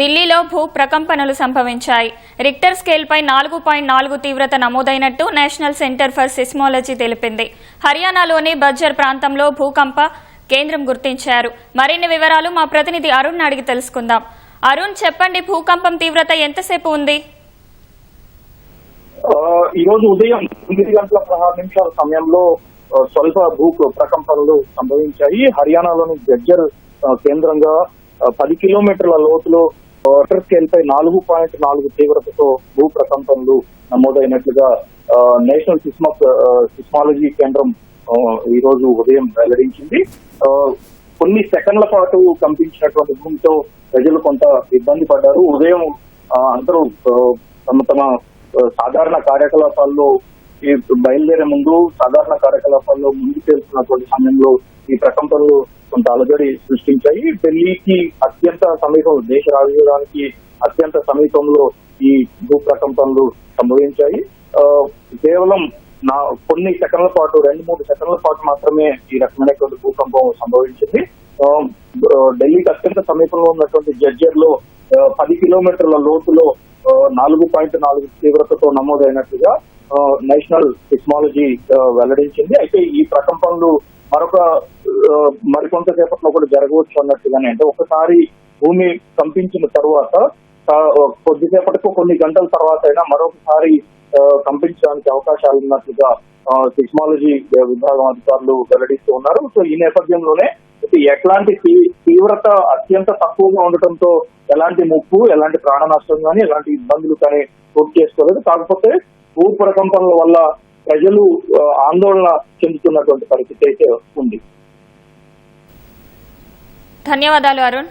ఢిల్లీలో భూ ప్రకంపనలు సంభవించాయి. రిక్టర్ స్కేల్పై 4.4 తీవ్రత నమోదైనట్టు నేషనల్ సెంటర్ ఫర్ సిస్మాలజీ తెలిపింది. హర్యానాలోని బజ్జర్ ప్రాంతంలో భూకంప కేంద్రం గుర్తించారు. మరిన్ని వివరాలు మా ప్రతినిధి అరుణ్ అడిగి తెలుసుకుందాం. అరుణ్, చెప్పండి, భూకంపం తీవ్రత ఎంతసేపు ఉంది? ఈ రోజు ఉదయం 9:16 సమయంలో స్వల్ప భూ ప్రకంపనలు సంభవించాయి. హర్యానాలోని బజ్జర్ కేంద్రంగా 10 కిలోమీటర్ల లోతులో రిక్టర్ స్కేల్ పై 4.4 తీవ్రతతో భూ ప్రకంపనలు నమోదైనట్లుగా నేషనల్ సిస్మాలజీ కేంద్రం ఈ రోజు ఉదయం వెల్లడించింది. కొన్ని సెకండ్ల పాటు కంపించినటువంటి భూమితో ప్రజలు కొంత ఇబ్బంది పడ్డారు. ఉదయం అందరూ తమ సాధారణ కార్యకలాపాల్లో బయలుదేరే ముందు సాధారణ కార్యకలాపాల్లో ముందుకు వెళ్తున్నటువంటి సమయంలో ఈ ప్రకంపనలు కొంత అలజడి సృష్టించాయి. ఢిల్లీకి అత్యంత సమీపం, దేశ రాజధానికి అత్యంత సమీపంలో ఈ భూ ప్రకంపనలు సంభవించాయి. కేవలం కొన్ని సెకండ్ల పాటు 2-3 సెకండ్ల పాటు మాత్రమే ఈ రకమైనటువంటి భూకంపం సంభవించింది. ఢిల్లీకి అత్యంత సమీపంలో ఉన్నటువంటి జజ్జర్ లో 10 కిలోమీటర్ల లోతులో 4.4 తీవ్రతతో నమోదైనట్లుగా నేషనల్ సిస్మాలజీ వెల్లడించింది. అయితే ఈ ప్రకంపనలు మరికొంతసేపట్లో కూడా జరగవచ్చు అన్నట్టుగానే, అంటే ఒకసారి భూమి కంపించిన తరువాత కొద్దిసేపటికి కొన్ని గంటల తర్వాత అయినా మరొకసారి కంపించడానికి అవకాశాలు ఉన్నట్లుగా సిస్మాలజీ విభాగం అధికారులు వెల్లడిస్తూ ఉన్నారు. సో ఈ నేపథ్యంలోనే ఎట్లాంటి తీవ్రత అత్యంత తక్కువగా ఉండటంతో ఎలాంటి ముప్పు, ఎలాంటి ప్రాణ నష్టం కానీ, ఎలాంటి ఇబ్బందులు కానీ చోటు చేసుకోలేదు. కాకపోతే భూ ప్రకంపనల వల్ల ప్రజలు ఆందోళన చెందుతున్నటువంటి పరిస్థితి అయితే ఉంది. ధన్యవాదాలు అరుణ్.